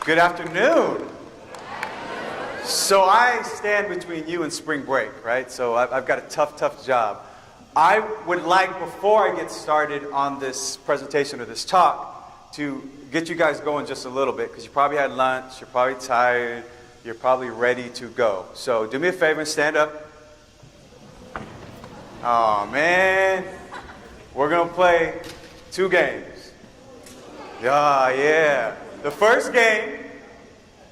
Good afternoon. So I stand between you and spring break, right? So I've got a tough job. I would like, before I get started on this presentation or this talk, to get you guys going just a little bit, because you probably had lunch, you're probably tired, you're probably ready to go. So do me a favor and stand up. Oh man, we're gonna play 2 games. Yeah. The first game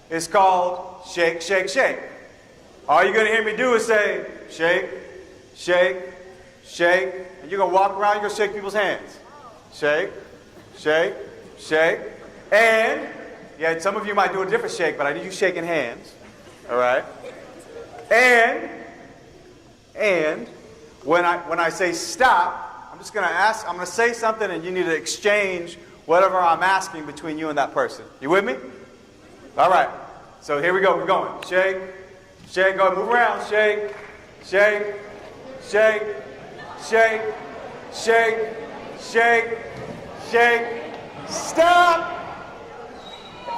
is called Shake, Shake, Shake. All you're going to hear me do is say, shake, shake, shake. And you're going to walk around, you're going to shake people's hands. Shake, shake, shake. And, yeah, some of you might do a different shake, but I need you shaking hands. All right? And when I say stop, I'm just going to ask, I'm going to say something and you need to exchange whatever I'm asking between you and that person. You with me? All right. So here we go. We're going. Shake, shake. Go. Move around. Shake, shake, shake, shake, shake, shake, shake. Stop.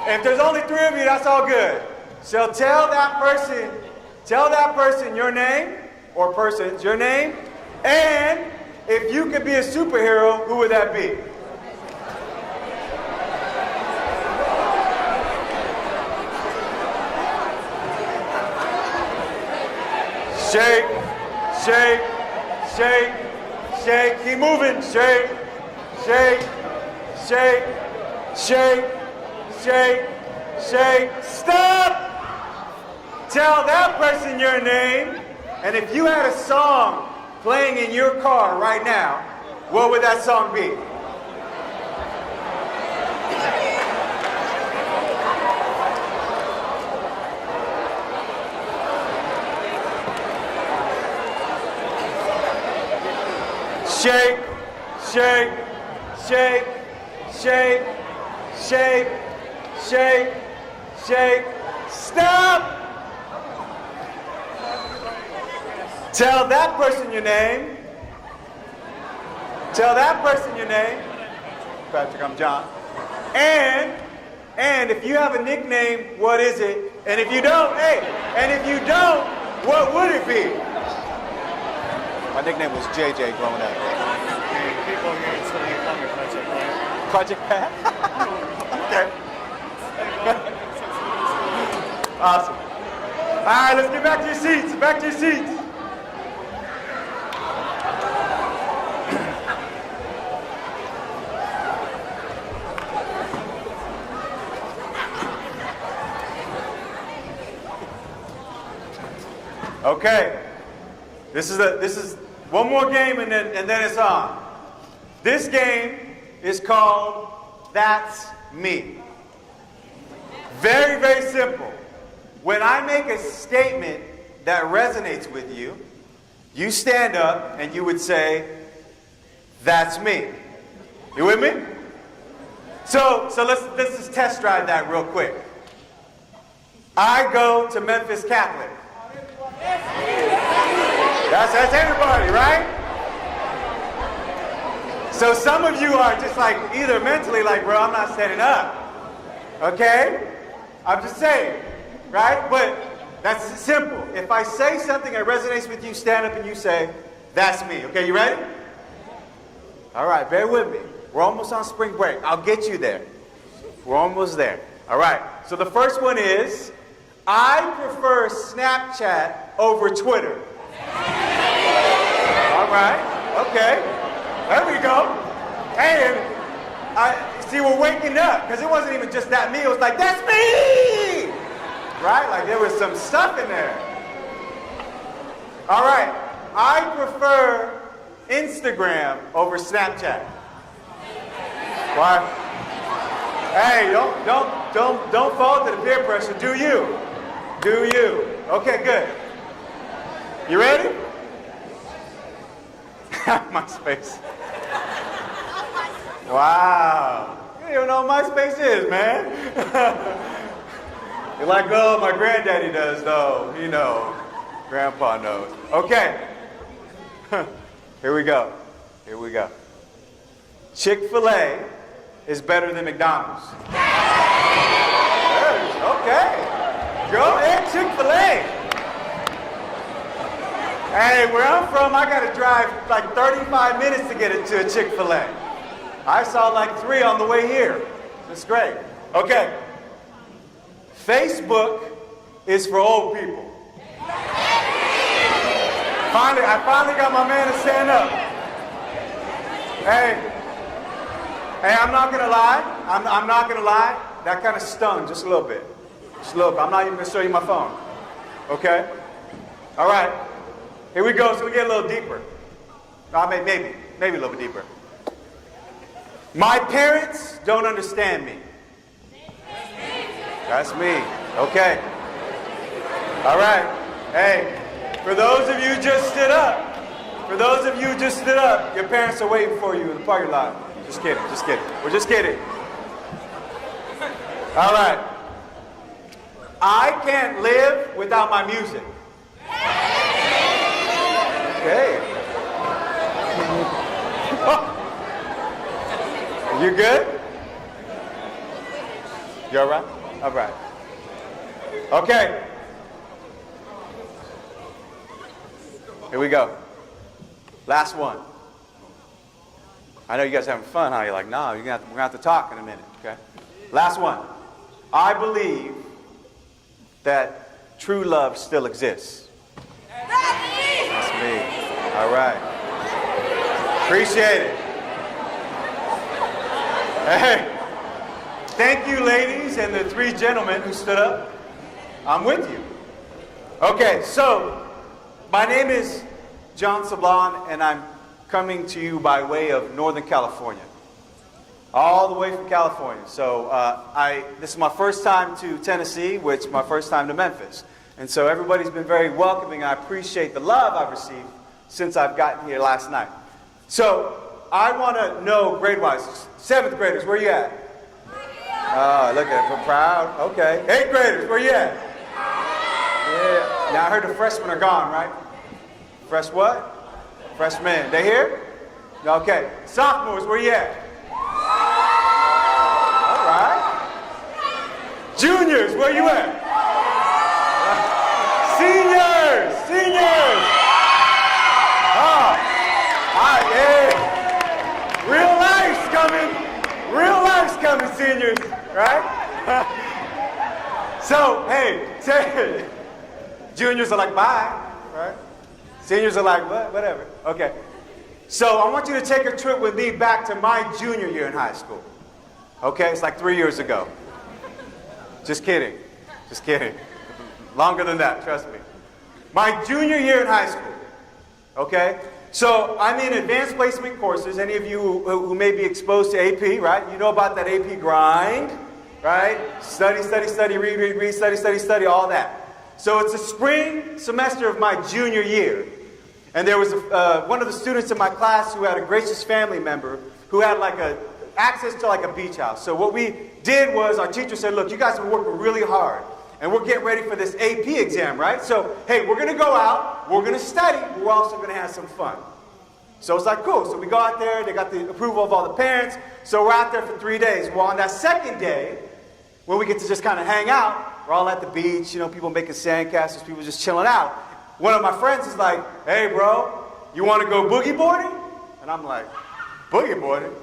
If there's only 3 of you, that's all good. So tell that person your name, or persons your name, and if you could be a superhero, who would that be? Shake, shake, shake, shake. Keep moving. Shake, shake, shake, shake, shake, shake. Stop! Tell that person your name. And if you had a song playing in your car right now, what would that song be? Shake, shake, shake, shake, shake, shake, shake. Stop! Tell that person your name. Tell that person your name. Patrick, I'm John. And if you have a nickname, what is it? And if you don't, what would it be? My nickname was JJ growing up. People here in Southern call me Project Pat. Project Pat? Okay. Awesome. All right, let's get back to your seats. Back to your seats. Okay. This is one more game and then it's on. This game is called That's Me. Very, very simple. When I make a statement that resonates with you, you stand up and you would say, that's me. You with me? So let's just test drive that real quick. I go to Memphis Catholic. That's everybody, right? So some of you are just like either mentally like, bro, I'm not standing up. Okay? I'm just saying, right? But that's simple. If I say something that resonates with you, stand up and you say, that's me. Okay, you ready? All right, bear with me. We're almost on spring break. I'll get you there. We're almost there. All right. So the first one is, I prefer Snapchat over Twitter. All right, okay, there we go. And I see we're waking up, because it wasn't even just that me, it was like, that's me! Right, like there was some stuff in there. All right, I prefer Instagram over Snapchat. Why? Hey, don't fall to the peer pressure, do you? Do you? Okay, good. You ready? MySpace. Wow. You don't even know what MySpace is, man. You're like, oh, my granddaddy does, though. You know. Grandpa knows. Okay. Here we go. Here we go. Chick-fil-A is better than McDonald's. There Okay. Go ahead, Chick-fil-A. Hey, where I'm from, I got to drive like 35 minutes to get into a Chick-fil-A. I saw like 3 on the way here. That's great. Okay. Facebook is for old people. I finally got my man to stand up. Hey, I'm not going to lie. I'm not going to lie. That kind of stung just a little bit. Just a little bit. I'm not even going to show you my phone. Okay? All right. Here we go. So we get a little deeper. Maybe a little bit deeper. My parents don't understand me. That's me. Okay. All right. Hey, for those of you who just stood up, your parents are waiting for you in the parking lot. Just kidding. We're just kidding. All right. I can't live without my music. Okay. You good? You all right? All right. Okay. Here we go. Last one. I know you guys are having fun, huh? You're like, no, we're going to have to talk in a minute, okay? Last one. I believe that true love still exists. That's me. All right. Appreciate it. Hey. Thank you, ladies, and the 3 gentlemen who stood up. I'm with you. Okay, so my name is John Sablan, and I'm coming to you by way of Northern California. All the way from California. So this is my first time to Tennessee, which is my first time to Memphis. And so everybody's been very welcoming. I appreciate the love I've received since I've gotten here last night. So I want to know, grade-wise, 7th graders, where you at? Oh, look at it, we're proud. Okay. 8th graders, where you at? Yeah. Now I heard the freshmen are gone, right? Fresh what? Freshmen. They here? Okay. Sophomores, where you at? All right. Juniors, where you at? Seniors. Oh, yeah. Real life's coming, seniors, right? So, hey, juniors are like, bye, right? Seniors are like, what? Whatever. Okay. So I want you to take a trip with me back to my junior year in high school. Okay? It's like 3 years ago. Just kidding. Longer than that, trust me. My junior year in high school. Okay? So I'm in advanced placement courses. Any of you who may be exposed to AP, right? You know about that AP grind, right? Study, read, study, all that. So it's the spring semester of my junior year. And there was one of the students in my class who had a gracious family member who had access to a beach house. So what we did was our teacher said, look, you guys have been working really hard. And we're getting ready for this AP exam, right? So, hey, we're going to go out, we're going to study, but we're also going to have some fun. So it's like, cool. So we go out there, they got the approval of all the parents. So we're out there for 3 days. Well, on that second day, when we get to just kind of hang out, we're all at the beach, people making sandcastles, people just chilling out. One of my friends is like, hey, bro, you want to go boogie boarding? And I'm like, boogie boarding?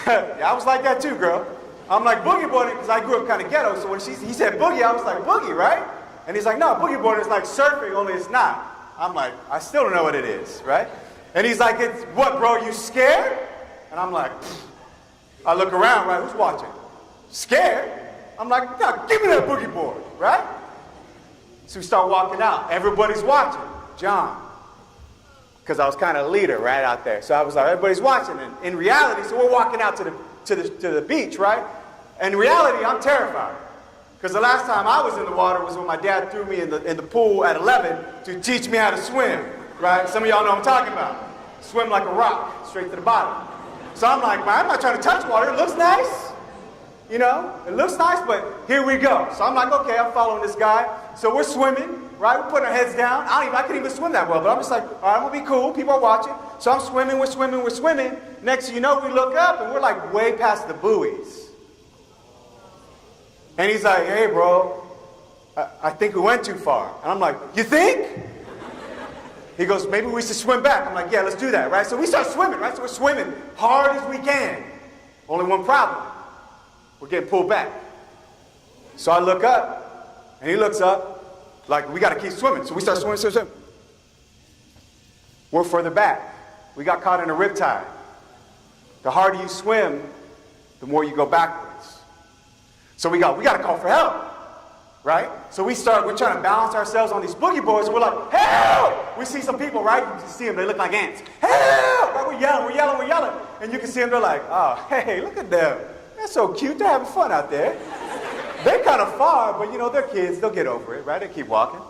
Yeah, I was like that too, girl. I'm like, boogie boarding, because I grew up kind of ghetto, so when he said boogie, I was like, boogie, right? And he's like, no, boogie boarding is like surfing, only it's not. I'm like, I still don't know what it is, right? And he's like, it's what, bro, you scared? And I'm like, I look around, right, who's watching? Scared? I'm like, no, give me that boogie board, right? So we start walking out. Everybody's watching. John. Because I was kind of a leader right out there. So I was like, everybody's watching. And in reality, so we're walking out to the beach, right? And in reality, I'm terrified. Because the last time I was in the water was when my dad threw me in the pool at 11 to teach me how to swim, right? Some of y'all know what I'm talking about. Swim like a rock, straight to the bottom. So I'm like, man, I'm not trying to touch water. It looks nice. It looks nice, but here we go. So I'm like, okay, I'm following this guy. So we're swimming, right? We're putting our heads down. I couldn't even swim that well, but I'm just like, all right, I'm going to be cool. People are watching. So I'm swimming, we're swimming. Next thing you know, we look up, and we're like way past the buoys. And he's like, hey, bro, I think we went too far. And I'm like, you think? He goes, maybe we should swim back. I'm like, yeah, let's do that, right? So we start swimming, right? So we're swimming hard as we can. Only one problem. We're getting pulled back. So I look up, and he looks up, like, we got to keep swimming. So we start swimming. We're further back. We got caught in a riptide. The harder you swim, the more you go backwards. So we got to call for help, right? So we're trying to balance ourselves on these boogie boards, and we're like, help! We see some people, right? You can see them, they look like ants. Help! Right? We're yelling. And you can see them, they're like, oh, hey, look at them. They're so cute, they're having fun out there. They're kind of far, but you know, they're kids, they'll get over it, right? They keep walking.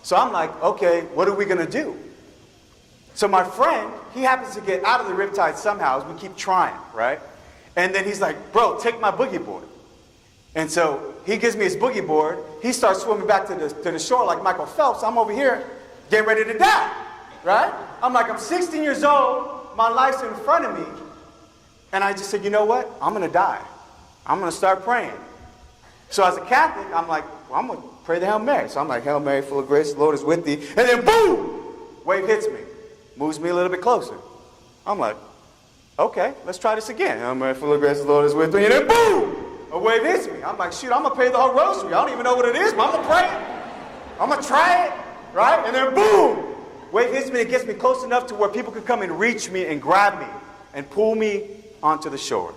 So I'm like, okay, what are we gonna do? So my friend, he happens to get out of the riptide somehow as we keep trying, right? And then he's like, bro, take my boogie board. And so he gives me his boogie board. He starts swimming back to the shore like Michael Phelps. I'm over here getting ready to die, right? I'm like, I'm 16 years old. My life's in front of me. And I just said, you know what? I'm going to die. I'm going to start praying. So as a Catholic, I'm like, well, I'm going to pray the Hail Mary. So I'm like, Hail Mary, full of grace, the Lord is with thee. And then boom, wave hits me. Moves me a little bit closer. I'm like, okay, let's try this again. Hail Mary, full of grace, the Lord is with thee. And then boom, a wave hits me. I'm like, shoot, I'm going to pray the whole rosary. I don't even know what it is, but I'm going to pray it. I'm going to try it, right? And then boom, wave hits me. It gets me close enough to where people can come and reach me and grab me and pull me onto the shore.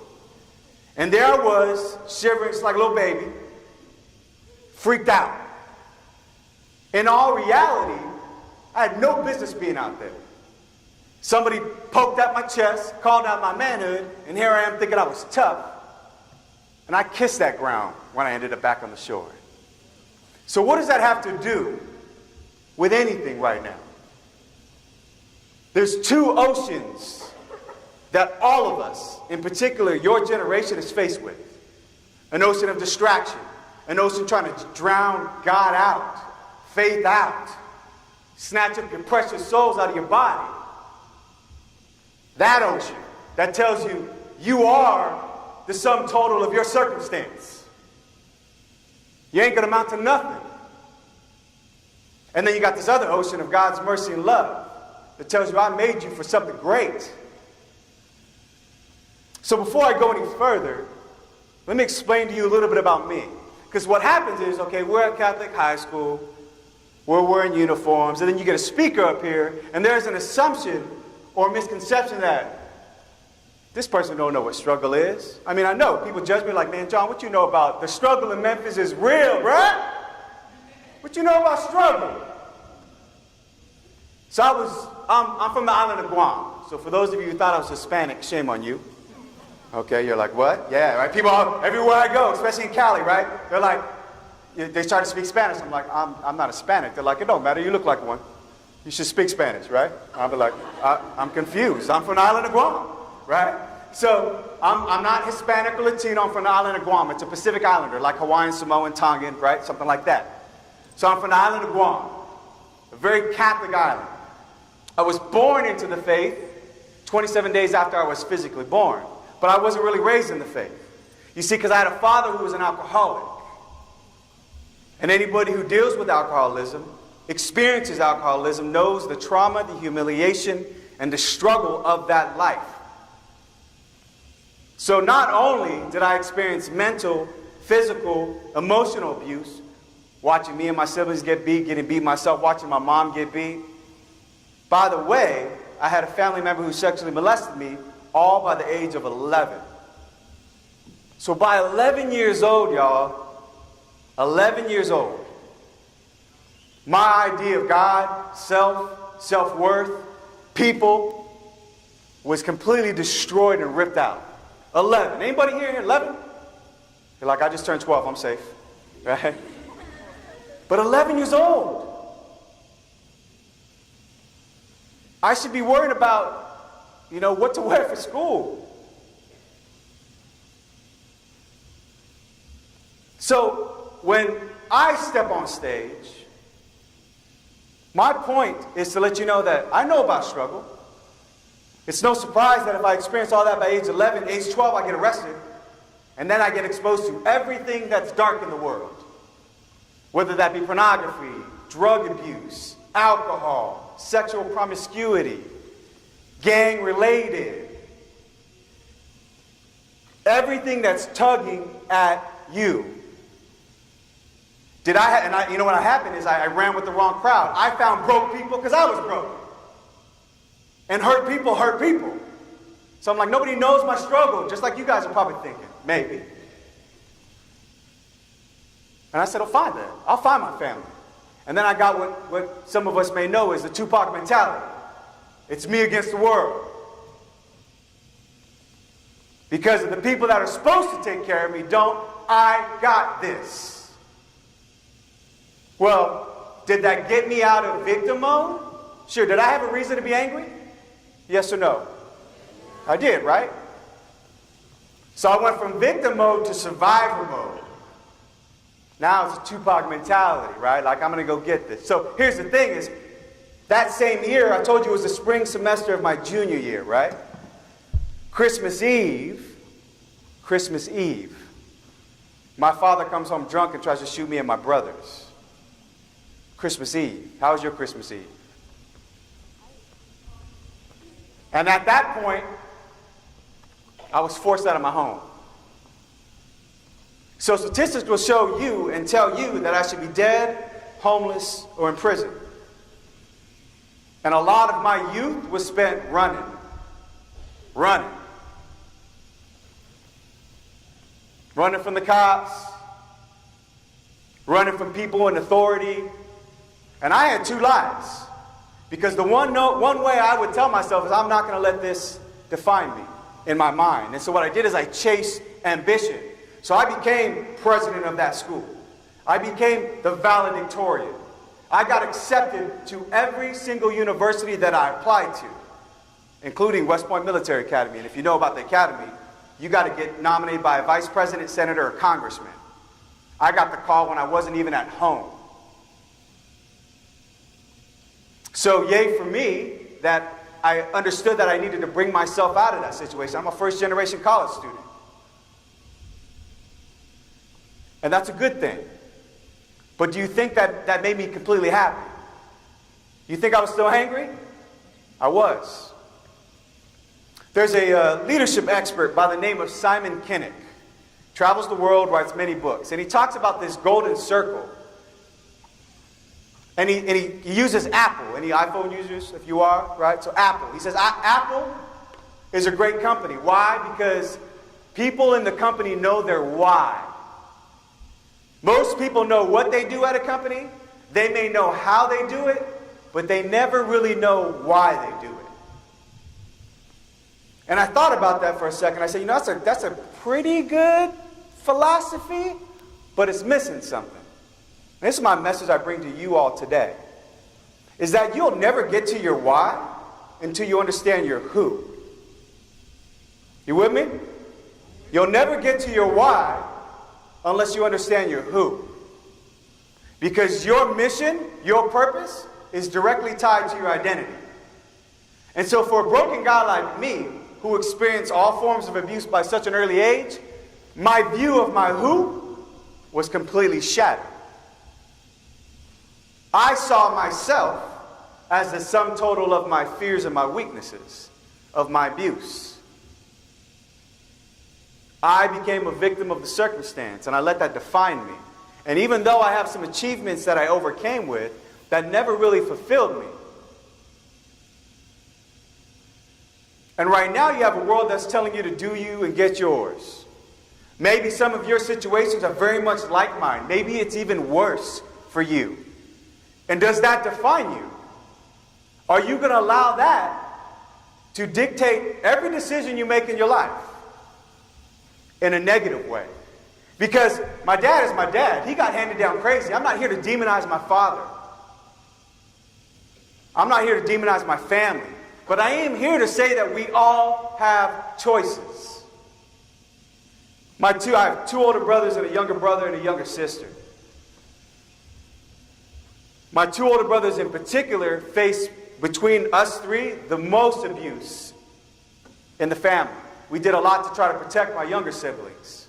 And there I was, shivering just like a little baby, freaked out. In all reality, I had no business being out there. Somebody poked at my chest, called out my manhood, and here I am thinking I was tough. And I kissed that ground when I ended up back on the shore. So what does that have to do with anything right now? There's two oceans that all of us, in particular your generation, is faced with. An ocean of distraction, an ocean trying to drown God out, faith out, snatch up your precious souls out of your body. That ocean that tells you you are the sum total of your circumstance. You ain't going to amount to nothing. And then you got this other ocean of God's mercy and love that tells you I made you for something great. So before I go any further, let me explain to you a little bit about me. Because what happens is, okay, we're at Catholic high school, we're wearing uniforms, and then you get a speaker up here, and there's an assumption or misconception that this person don't know what struggle is. I mean, I know people judge me like, man, John, what you know about the struggle in Memphis is real, bruh? What you know about struggle? So I'm from the island of Guam. So for those of you who thought I was Hispanic, shame on you. Okay, you're like, what? Yeah, right? People everywhere I go, especially in Cali, right? They're like, they start to speak Spanish. I'm like, I'm not Hispanic. They're like, it don't matter. You look like one. You should speak Spanish, right? I'll be like, I'm confused. I'm from the island of Guam, right? So I'm not Hispanic or Latino. I'm from the island of Guam. It's a Pacific Islander, like Hawaiian, Samoan, Tongan, right? Something like that. So I'm from the island of Guam, a very Catholic island. I was born into the faith 27 days after I was physically born, but I wasn't really raised in the faith. You see, because I had a father who was an alcoholic. And anybody who deals with alcoholism, experiences alcoholism, knows the trauma, the humiliation, and the struggle of that life. So not only did I experience mental, physical, emotional abuse, watching me and my siblings get beat, getting beat myself, watching my mom get beat. By the way, I had a family member who sexually molested me, all by the age of 11. So by 11 years old, y'all, 11 years old, my idea of God, self, self-worth, people, was completely destroyed and ripped out. 11. Anybody here 11? You're like, I just turned 12, I'm safe. Right? But 11 years old. I should be worried about, what to wear for school. So when I step on stage, my point is to let you know that I know about struggle. It's no surprise that if I experience all that by age 11, age 12, I get arrested. And then I get exposed to everything that's dark in the world. Whether that be pornography, drug abuse, alcohol, sexual promiscuity, gang-related. Everything that's tugging at you. You know what happened is I ran with the wrong crowd. I found broke people because I was broke. And hurt people hurt people. So I'm like, nobody knows my struggle, just like you guys are probably thinking, maybe. And I said, I'll find that. I'll find my family. And then I got what some of us may know is the Tupac mentality. It's me against the world. Because of the people that are supposed to take care of me don't, I got this. Well, did that get me out of victim mode? Sure. Did I have a reason to be angry? Yes or no? I did, right? So I went from victim mode to survivor mode. Now it's a Tupac mentality, right? Like, I'm going to go get this. So here's the thing is, that same year, I told you it was the spring semester of my junior year, right? Christmas Eve, my father comes home drunk and tries to shoot me and my brothers. Christmas Eve. How was your Christmas Eve? And at that point, I was forced out of my home. So statistics will show you and tell you that I should be dead, homeless, or in prison. And a lot of my youth was spent running. Running from the cops, running from people in authority. And I had two lives. Because the one way I would tell myself is I'm not going to let this define me in my mind. And so what I did is I chased ambition. So I became president of that school. I became the valedictorian. I got accepted to every single university that I applied to, including West Point Military Academy. And if you know about the academy, you got to get nominated by a vice president, senator, or congressman. I got the call when I wasn't even at home. So yay for me that I understood that I needed to bring myself out of that situation. I'm a first-generation college student. And that's a good thing. But do you think that made me completely happy? You think I was still angry? I was. There's a leadership expert by the name of Simon Sinek. Travels the world, writes many books. And he talks about this golden circle. And he uses Apple. Any iPhone users, if you are, right? So Apple. He says Apple is a great company. Why? Because people in the company know their why. Most people know what they do at a company. They may know how they do it, but they never really know why they do it. And I thought about that for a second. I said, that's a pretty good philosophy, but it's missing something. And this is my message I bring to you all today, is that you'll never get to your why until you understand your who. You with me? You'll never get to your why unless you understand your who. Because your mission, your purpose, is directly tied to your identity. And so for a broken guy like me, who experienced all forms of abuse by such an early age, my view of my who was completely shattered. I saw myself as the sum total of my fears and my weaknesses, of my abuse. I became a victim of the circumstance, and I let that define me. And even though I have some achievements that I overcame with, that never really fulfilled me. And right now you have a world that's telling you to do you and get yours. Maybe some of your situations are very much like mine. Maybe it's even worse for you. And does that define you? Are you going to allow that to dictate every decision you make in your life in a negative way? Because my dad is my dad. He got handed down crazy. I'm not here to demonize my father. I'm not here to demonize my family. But I am here to say that we all have choices. I have two older brothers and a younger brother and a younger sister. My two older brothers in particular face, between us three, the most abuse in the family. We did a lot to try to protect my younger siblings.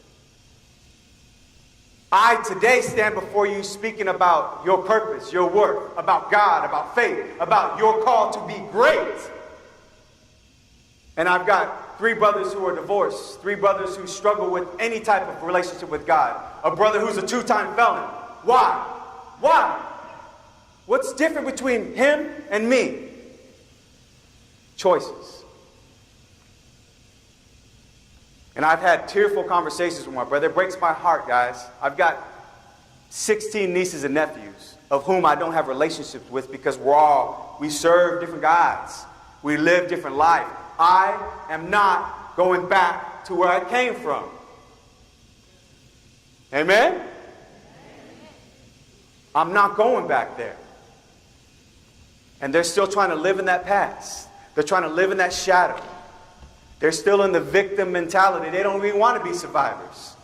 I today stand before you speaking about your purpose, your worth, about God, about faith, about your call to be great. And I've got 3 brothers who are divorced, 3 brothers who struggle with any type of relationship with God, a brother who's a 2-time felon. Why? Why? What's different between him and me? Choices. And I've had tearful conversations with my brother. It breaks my heart, guys. I've got 16 nieces and nephews of whom I don't have relationships with because we serve different gods. We live different life. I am not going back to where I came from. Amen? I'm not going back there. And they're still trying to live in that past. They're trying to live in that shadow. They're still in the victim mentality. They don't even want to be survivors.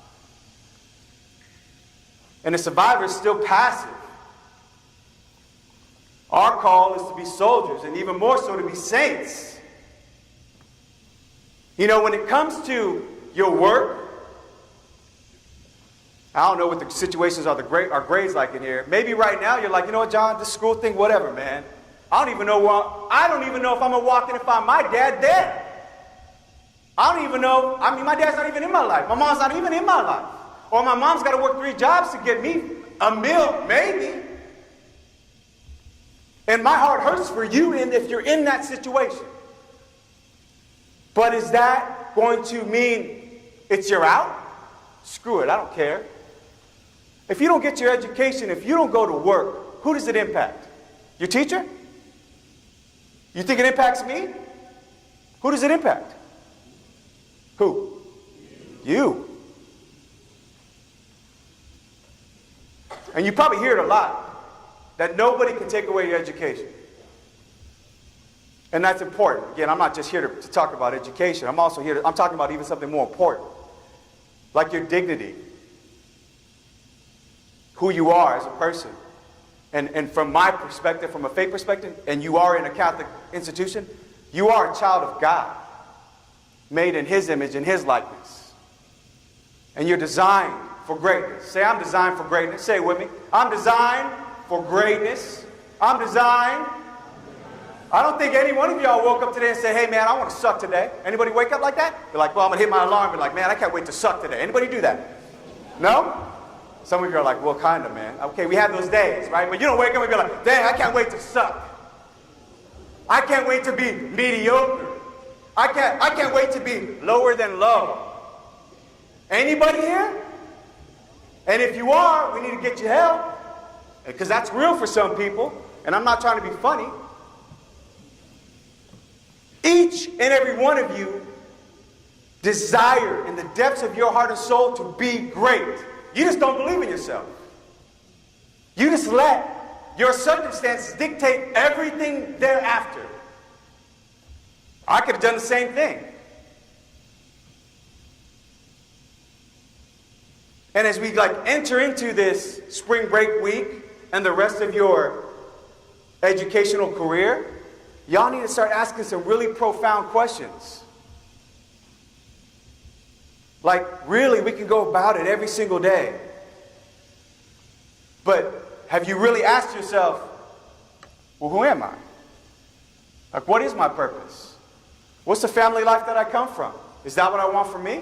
And the survivor is still passive. Our call is to be soldiers, and even more so to be saints. You know, when it comes to your work, I don't know what the situations are, our grades like in here. Maybe right now you're like, you know what, John, this school thing, whatever, man. I don't even know if I'm gonna walk in and find my dad dead. I don't even know. I mean, my dad's not even in my life. My mom's not even in my life. Or my mom's got to work 3 jobs to get me a meal, maybe. And my heart hurts for you if you're in that situation. But is that going to mean you're out? Screw it, I don't care. If you don't get your education, if you don't go to work, who does it impact? Your teacher? You think it impacts me? Who does it impact? Who? You. And you probably hear it a lot, that nobody can take away your education. And that's important. Again, I'm not just here to talk about education. I'm also I'm talking about even something more important, like your dignity, who you are as a person. And from my perspective, from a faith perspective, and you are in a Catholic institution, you are a child of God, made in His image and His likeness. And you're designed for greatness. Say, I'm designed for greatness. Say it with me. I'm designed for greatness. I'm designed. I don't think any one of y'all woke up today and said, hey man, I want to suck today. Anybody wake up like that? You're like, well, I'm going to hit my alarm. Be like, man, I can't wait to suck today. Anybody do that? No? Some of you are like, well, kind of, man. Okay, we have those days, right? But you don't wake up and be like, dang, I can't wait to suck. I can't wait to be mediocre. I can't wait to be lower than low. Anybody here? And if you are, we need to get you help. Because that's real for some people. And I'm not trying to be funny. Each and every one of you desire in the depths of your heart and soul to be great. You just don't believe in yourself. You just let your circumstances dictate everything thereafter. I could have done the same thing. And as we enter into this spring break week and the rest of your educational career, y'all need to start asking some really profound questions. Like, really, we can go about it every single day. But have you really asked yourself, well, who am I? Like, what is my purpose? What's the family life that I come from? Is that what I want for me?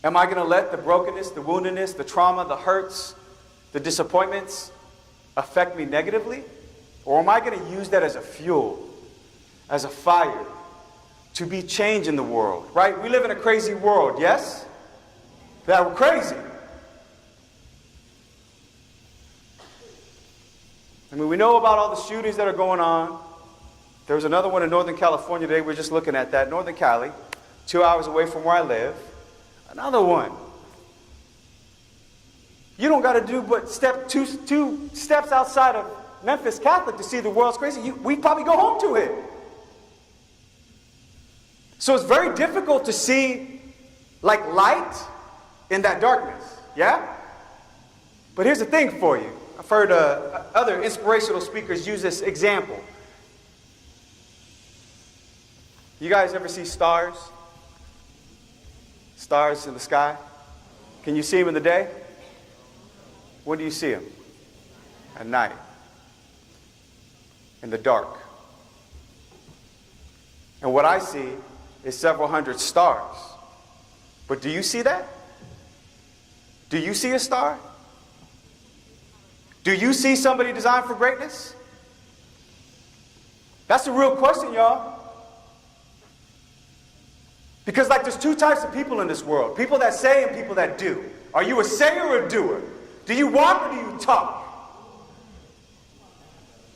Am I going to let the brokenness, the woundedness, the trauma, the hurts, the disappointments affect me negatively? Or am I going to use that as a fuel, as a fire, to be change in the world, right? We live in a crazy world, yes? That we're crazy. I mean, we know about all the shootings that are going on. There was another one in Northern California today. We were just looking at that. Northern Cali, 2 hours away from where I live. Another one. You don't got to do but two steps outside of Memphis Catholic to see the world's crazy. We probably go home to it. So it's very difficult to see light in that darkness. Yeah? But here's the thing for you. I've heard other inspirational speakers use this example. You guys ever see stars? Stars in the sky? Can you see them in the day? When do you see them? At night. In the dark. And what I see is several hundred stars. But do you see that? Do you see a star? Do you see somebody designed for greatness? That's the real question, y'all. Because there's two types of people in this world. People that say and people that do. Are you a sayer or a doer? Do you walk or do you talk?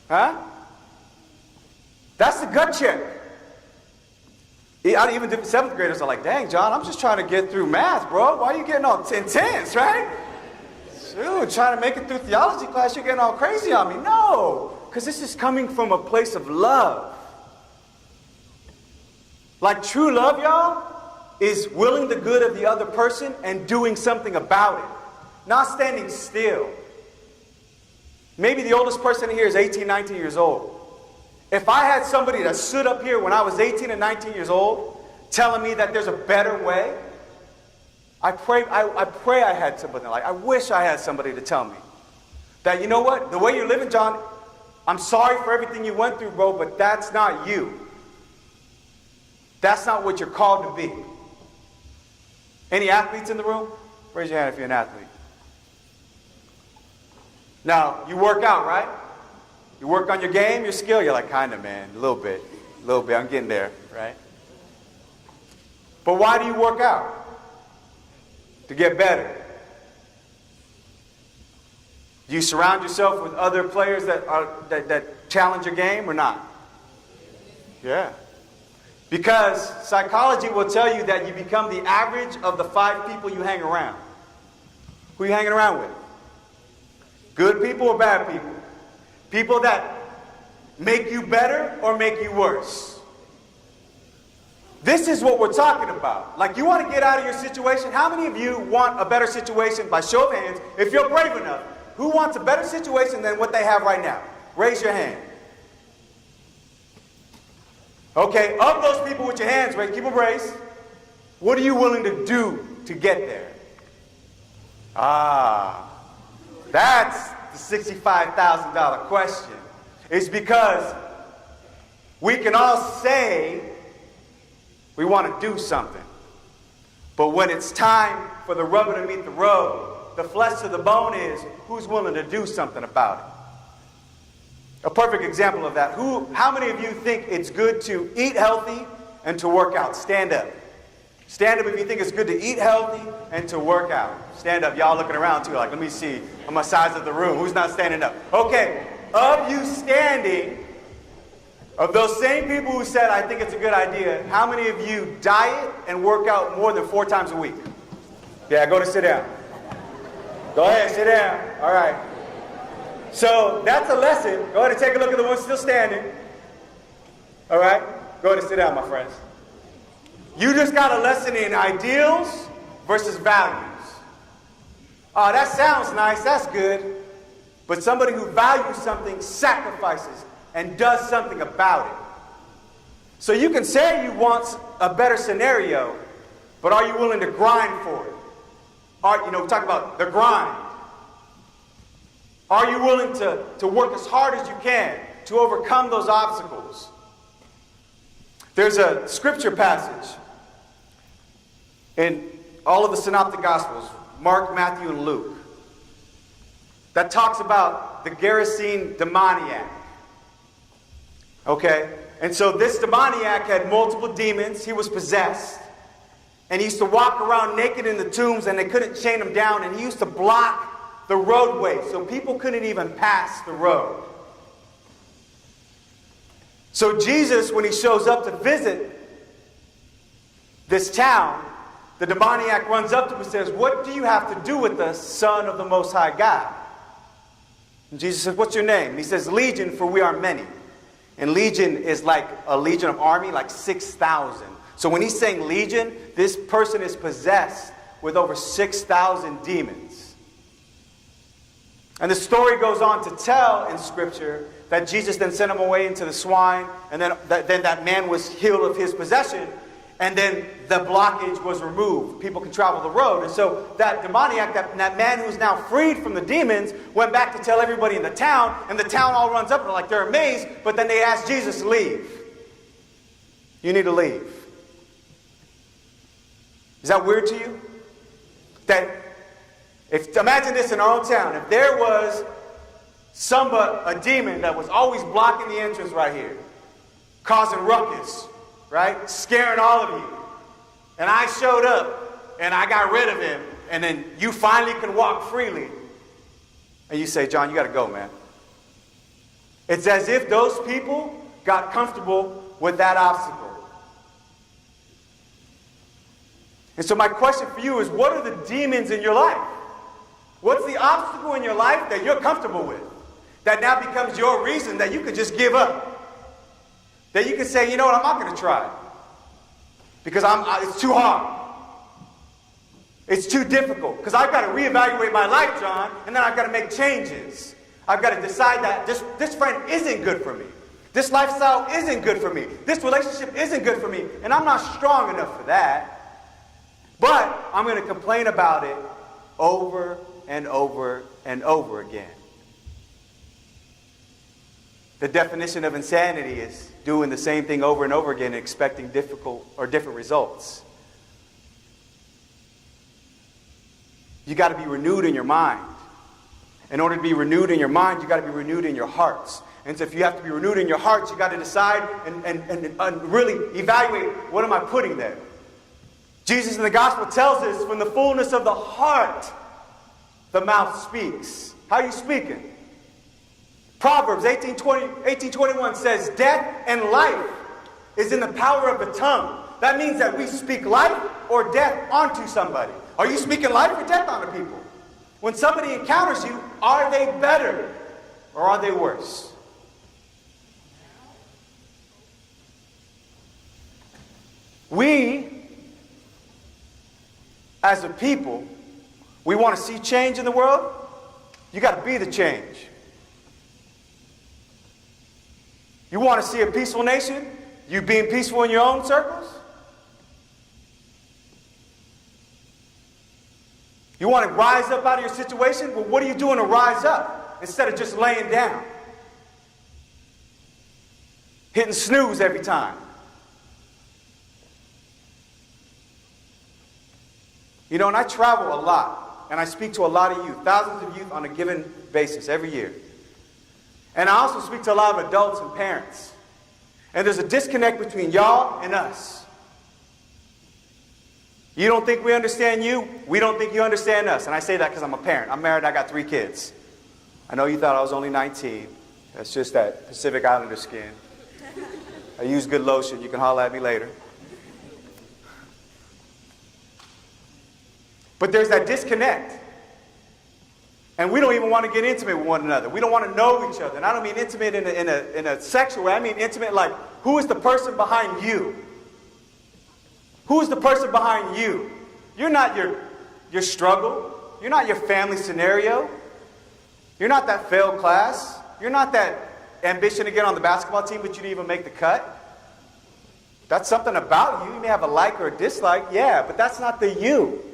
Huh? That's the gut check. Even the seventh graders are like, dang, John, I'm just trying to get through math, bro. Why are you getting all intense, right? Dude, trying to make it through theology class, you're getting all crazy on me. No, because this is coming from a place of love. Like true love, y'all, is willing the good of the other person and doing something about it. Not standing still. Maybe the oldest person here is 18, 19 years old. If I had somebody that stood up here when I was 18 and 19 years old telling me that there's a better way, I pray I had somebody like, I wish I had somebody to tell me that, you know what, the way you're living, John, I'm sorry for everything you went through, bro, but that's not you. That's not what you're called to be. Any athletes in the room? Raise your hand if you're an athlete. Now, you work out, right? You work on your game, your skill, you're like, kind of, man, a little bit, I'm getting there, right? But why do you work out? To get better. Do you surround yourself with other players that challenge your game or not? Yeah. Because psychology will tell you that you become the average of the 5 people you hang around. Who are you hanging around with? Good people or bad people? People that make you better or make you worse? This is what we're talking about. Like, you want to get out of your situation? How many of you want a better situation? By show of hands, if you're brave enough, who wants a better situation than what they have right now? Raise your hand. Okay, of those people with your hands raised, keep them raised. What are you willing to do to get there? That's the $65,000 question. It's because we can all say we want to do something. But when it's time for the rubber to meet the road, the flesh to the bone is who's willing to do something about it. A perfect example of that. How many of you think it's good to eat healthy and to work out? Stand up. Stand up if you think it's good to eat healthy and to work out. Stand up. Y'all looking around too, like, let me see on my size of the room. Who's not standing up? Okay. Of you standing, of those same people who said, I think it's a good idea, how many of you diet and work out more than 4 times a week? Yeah, go to sit down. Go ahead, sit down. All right. So that's a lesson. Go ahead and take a look at the ones still standing. All right? Go ahead and sit down, my friends. You just got a lesson in ideals versus values. Oh, that sounds nice. That's good. But somebody who values something sacrifices and does something about it. So you can say you want a better scenario, but are you willing to grind for it? Talk about the grind. Are you willing to work as hard as you can to overcome those obstacles? There's a scripture passage in all of the synoptic gospels, Mark, Matthew, and Luke, that talks about the Gerasene demoniac. Okay? And so this demoniac had multiple demons. He was possessed. And he used to walk around naked in the tombs, and they couldn't chain him down, and he used to block the roadway, so people couldn't even pass the road. So Jesus, when he shows up to visit this town, the demoniac runs up to him and says, what do you have to do with the Son of the Most High God? And Jesus says, what's your name? And he says, Legion, for we are many. And legion is like a legion of army, like 6,000. So when he's saying legion, this person is possessed with over 6,000 demons. And the story goes on to tell in Scripture that Jesus then sent him away into the swine, and then that man was healed of his possession. And then the blockage was removed. People can travel the road. And so that demoniac, that man who's now freed from the demons, went back to tell everybody in the town, and the town all runs up and they're amazed, but then they ask Jesus to leave. You need to leave. Is that weird to you? That imagine this in our own town. If there was a demon that was always blocking the entrance right here, causing ruckus, right? Scaring all of you. And I showed up and I got rid of him, and then you finally can walk freely. And you say, John, you got to go, man. It's as if those people got comfortable with that obstacle. And so my question for you is, what are the demons in your life? What's the obstacle in your life that you're comfortable with? That now becomes your reason that you can just give up. That you can say, you know what, I'm not going to try. Because it's too hard. It's too difficult. Because I've got to reevaluate my life, John, and then I've got to make changes. I've got to decide that this friend isn't good for me. This lifestyle isn't good for me. This relationship isn't good for me. And I'm not strong enough for that. But I'm going to complain about it over and over and over again. The definition of insanity is doing the same thing over and over again and expecting difficult or different results. You got to be renewed in your mind. In order to be renewed in your mind, you got to be renewed in your hearts. And so if you have to be renewed in your hearts, you got to decide and really evaluate, what am I putting there? Jesus in the gospel tells us, from the fullness of the heart, the mouth speaks. How are you speaking? Proverbs 18:21 says, death and life is in the power of the tongue. That means that we speak life or death onto somebody. Are you speaking life or death onto people? When somebody encounters you, are they better or are they worse? We, as a people, we want to see change in the world. You got to be the change. You want to see a peaceful nation? You being peaceful in your own circles? You want to rise up out of your situation? Well, what are you doing to rise up instead of just laying down? Hitting snooze every time. You know, and I travel a lot, and I speak to a lot of youth, thousands of youth on a given basis every year. And I also speak to a lot of adults and parents. And there's a disconnect between y'all and us. You don't think we understand you, we don't think you understand us. And I say that because I'm a parent. I'm married, I got 3 kids. I know you thought I was only 19. That's just that Pacific Islander skin. I use good lotion, you can holler at me later. But there's that disconnect. And we don't even want to get intimate with one another. We don't want to know each other. And I don't mean intimate in a sexual way. I mean intimate like, who is the person behind you? Who is the person behind you? You're not your struggle. You're not your family scenario. You're not that failed class. You're not that ambition to get on the basketball team, but you didn't even make the cut. That's something about you. You may have a like or a dislike, yeah, but that's not the you.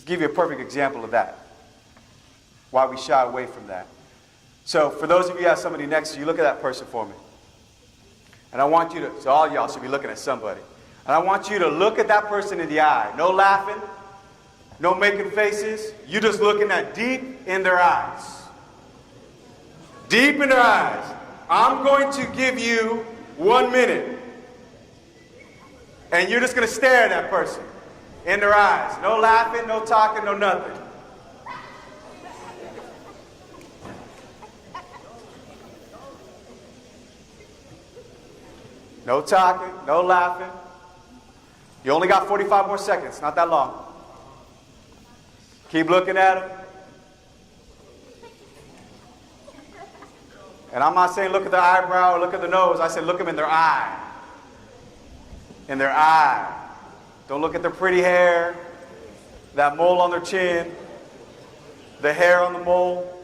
Give you a perfect example of that. Why we shy away from that. So for those of you who have somebody next to you, look at that person for me. And I want you to, so all y'all should be looking at somebody. And I want you to look at that person in the eye. No laughing, no making faces. You just looking at deep in their eyes. Deep in their eyes. I'm going to give you 1 minute. And you're just going to stare at that person. In their eyes. No laughing, no talking, no nothing. No talking, no laughing. You only got 45 more seconds, not that long. Keep looking at them. And I'm not saying look at the eyebrow or look at the nose. I said look them in their eye. In their eye. Don't look at their pretty hair, that mole on their chin, the hair on the mole.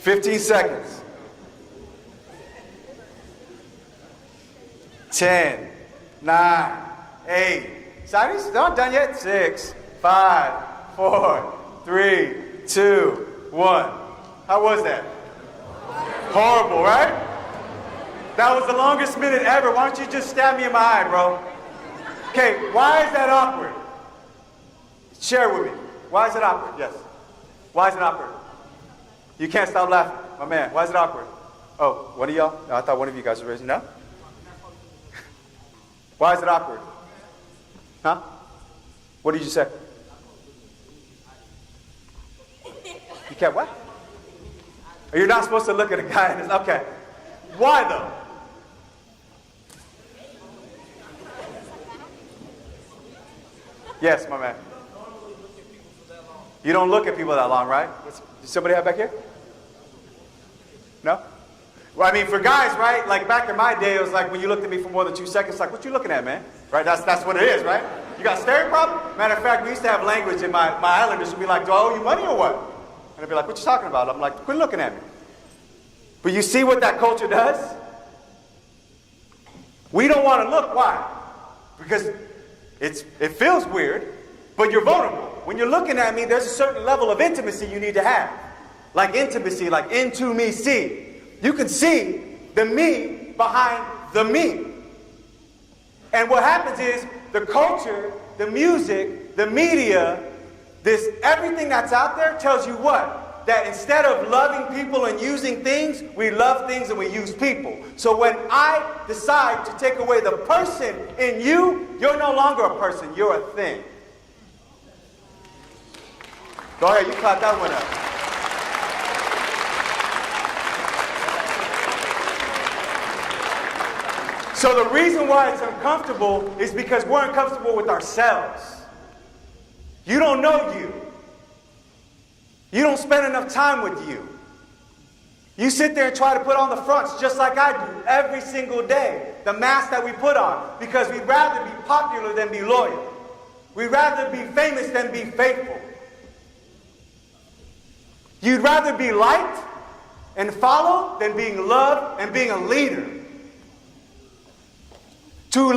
15 seconds. 10, 9, 8. Sorry, not done yet. 6, 5, 4, 3, 2, 1. How was that? Horrible, right? That was the longest minute ever. Why don't you just stab me in my eye, bro? Okay, why is that awkward? Share with me. Why is it awkward? Yes. Why is it awkward? You can't stop laughing. My man, why is it awkward? Oh, one of y'all? No, I thought one of you guys were raising. No? Why is it awkward? Huh? What did you say? You can't what? Or you're not supposed to look at a guy and okay. Why though? Yes, my man. You don't look at people that long, right? Does somebody have back here? No? Well, I mean, for guys, right? Like back in my day, it was like when you looked at me for more than 2 seconds, like, what you looking at, man? Right? That's what it is, right? You got a staring problem? Matter of fact, we used to have language in my islanders would be like, do I owe you money or what? And I'd be like, what you talking about? I'm like, quit looking at me. But you see what that culture does? We don't want to look. Why? Because it feels weird, but you're vulnerable. When you're looking at me, there's a certain level of intimacy you need to have. Like intimacy, like into me see. You can see the me behind the me. And what happens is the culture, the music, the media, everything that's out there tells you what? That instead of loving people and using things, we love things and we use people. So when I decide to take away the person in you, you're no longer a person, you're a thing. Go ahead, you clap that one up. So the reason why it's uncomfortable is because we're uncomfortable with ourselves. You don't know you. You don't spend enough time with you. You sit there and try to put on the fronts just like I do every single day. The mask that we put on. Because we'd rather be popular than be loyal. We'd rather be famous than be faithful. You'd rather be liked and followed than being loved and being a leader. To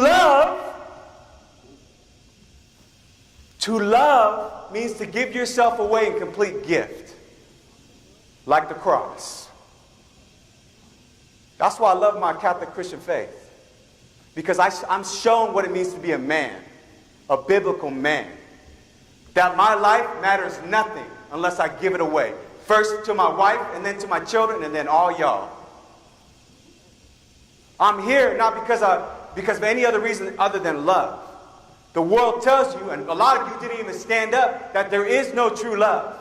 love means to give yourself away in complete gift. Like the cross. That's why I love my Catholic Christian faith. Because I'm shown what it means to be a man. A biblical man. That my life matters nothing unless I give it away. First to my wife, and then to my children, and then all y'all. I'm here not because of any other reason other than love. The world tells you, and a lot of you didn't even stand up, that there is no true love.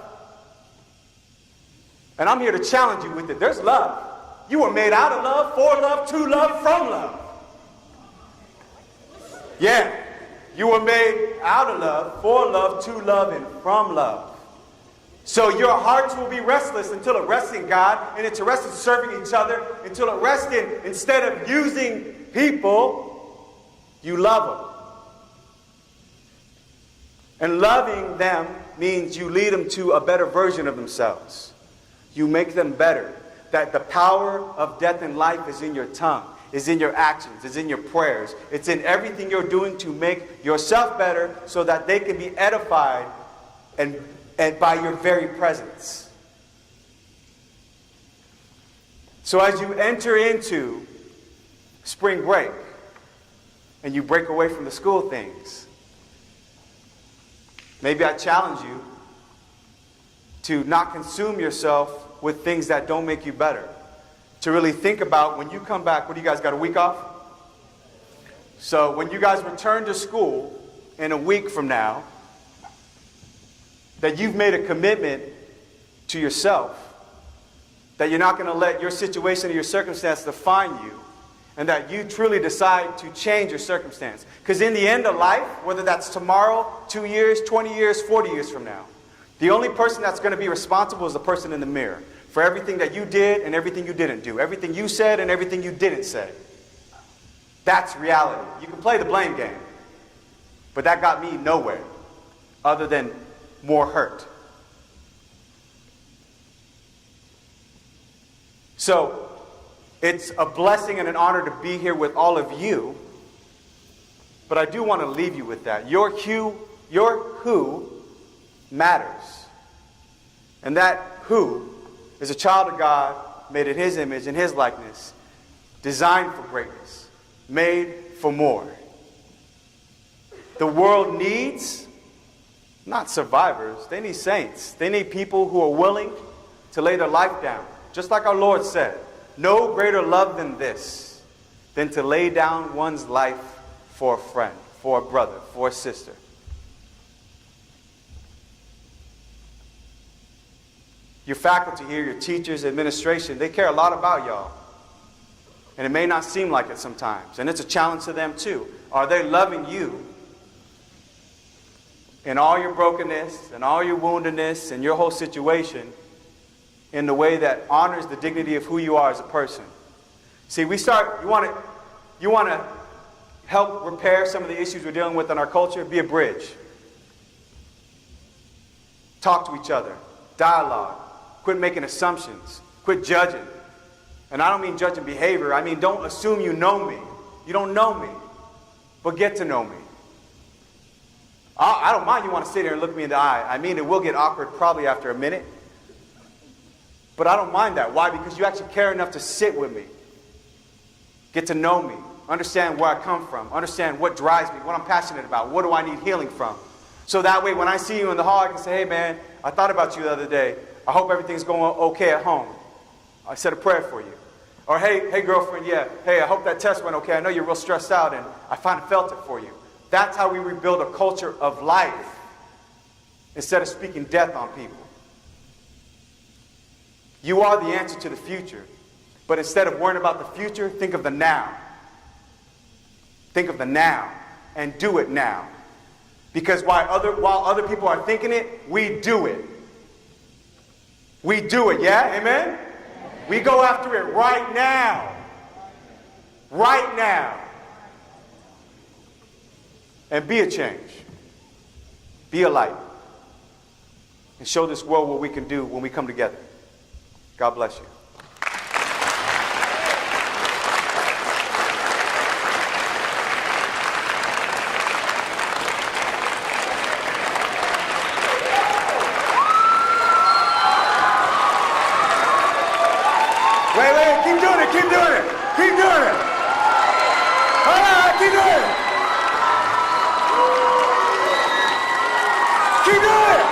And I'm here to challenge you with it. There's love. You were made out of love, for love, to love, from love. Yeah. You were made out of love, for love, to love, and from love. So your hearts will be restless until it rests in God, and it's rested serving each other, until it rests in, instead of using people, you love them. And loving them means you lead them to a better version of themselves. You make them better. That the power of death and life is in your tongue, is in your actions, is in your prayers. It's in everything you're doing to make yourself better so that they can be edified and by your very presence. So as you enter into spring break and you break away from the school things, maybe I challenge you to not consume yourself with things that don't make you better. To really think about when you come back, what do you guys got, a week off? So when you guys return to school in a week from now, that you've made a commitment to yourself, that you're not going to let your situation or your circumstance define you, and that you truly decide to change your circumstance. Because in the end of life, whether that's tomorrow, 2 years, 20 years, 40 years from now, the only person that's going to be responsible is the person in the mirror for everything that you did and everything you didn't do, everything you said and everything you didn't say. That's reality. You can play the blame game, but that got me nowhere other than more hurt. So it's a blessing and an honor to be here with all of you. But I do want to leave you with that. Your who matters. And that who is a child of God, made in His image, in His likeness, designed for greatness, made for more. The world needs not survivors, they need saints. They need people who are willing to lay their life down. Just like our Lord said, no greater love than this, than to lay down one's life for a friend, for a brother, for a sister. Your faculty here, your teachers, administration, they care a lot about y'all. And it may not seem like it sometimes. And it's a challenge to them too. Are they loving you in all your brokenness and all your woundedness and your whole situation in the way that honors the dignity of who you are as a person? See, you want to help repair some of the issues we're dealing with in our culture? Be a bridge. Talk to each other. Dialogue. Quit making assumptions. Quit judging. And I don't mean judging behavior. I mean, don't assume you know me. You don't know me. But get to know me. I don't mind you want to sit here and look me in the eye. I mean, it will get awkward probably after a minute. But I don't mind that. Why? Because you actually care enough to sit with me. Get to know me. Understand where I come from. Understand what drives me. What I'm passionate about. What do I need healing from? So that way when I see you in the hall, I can say, hey man, I thought about you the other day. I hope everything's going okay at home. I said a prayer for you. Or hey girlfriend, hey, I hope that test went okay. I know you're real stressed out and I finally felt it for you. That's how we rebuild a culture of life instead of speaking death on people. You are the answer to the future. But instead of worrying about the future, think of the now. Think of the now and do it now. Because while other people are thinking it, we do it. We do it, yeah? Amen? We go after it right now. Right now. And be a change. Be a light. And show this world what we can do when we come together. God bless you. Wait, keep doing it, keep doing it, keep doing it. All right, keep doing it. Keep doing it.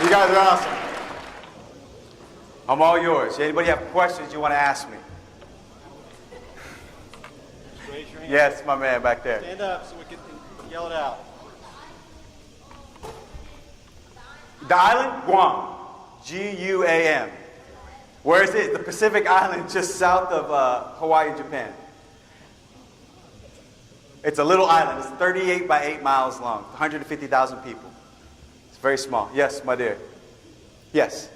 You guys are awesome. I'm all yours. Anybody have questions you want to ask me? Raise your hand. Yes, my man back there. Stand up so we can yell it out. The island? Guam. G-U-A-M. Where is it? The Pacific Island just south of Hawaii and Japan. It's a little island. It's 38 by 8 miles long. 150,000 people. It's very small. Yes, my dear. Yes.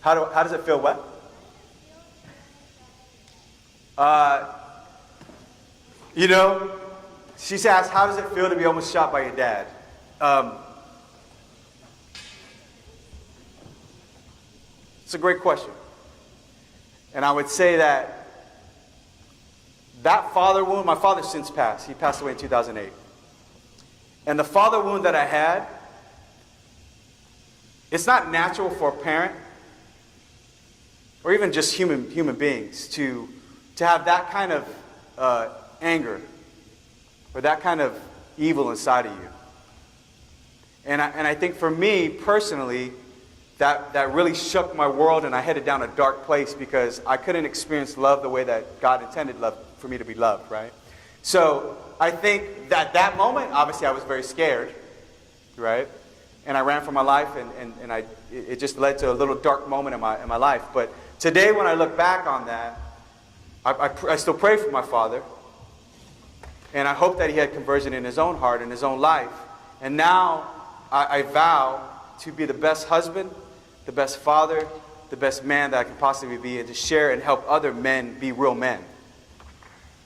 How does it feel? What? She asked, how does it feel to be almost shot by your dad? It's a great question. And I would say that father wound, my father since passed. He passed away in 2008. And the father wound that I had, it's not natural for a parent or even just human beings to have that kind of anger or that kind of evil inside of you. And I think for me personally, that really shook my world, and I headed down a dark place because I couldn't experience love the way that God intended love for me to be loved, right? So I think that moment, obviously I was very scared, right? And I ran for my life, and it just led to a little dark moment in my life. But today when I look back on that, I still pray for my father, and I hope that he had conversion in his own heart, in his own life. And now I vow to be the best husband, the best father, the best man that I can possibly be, and to share and help other men be real men.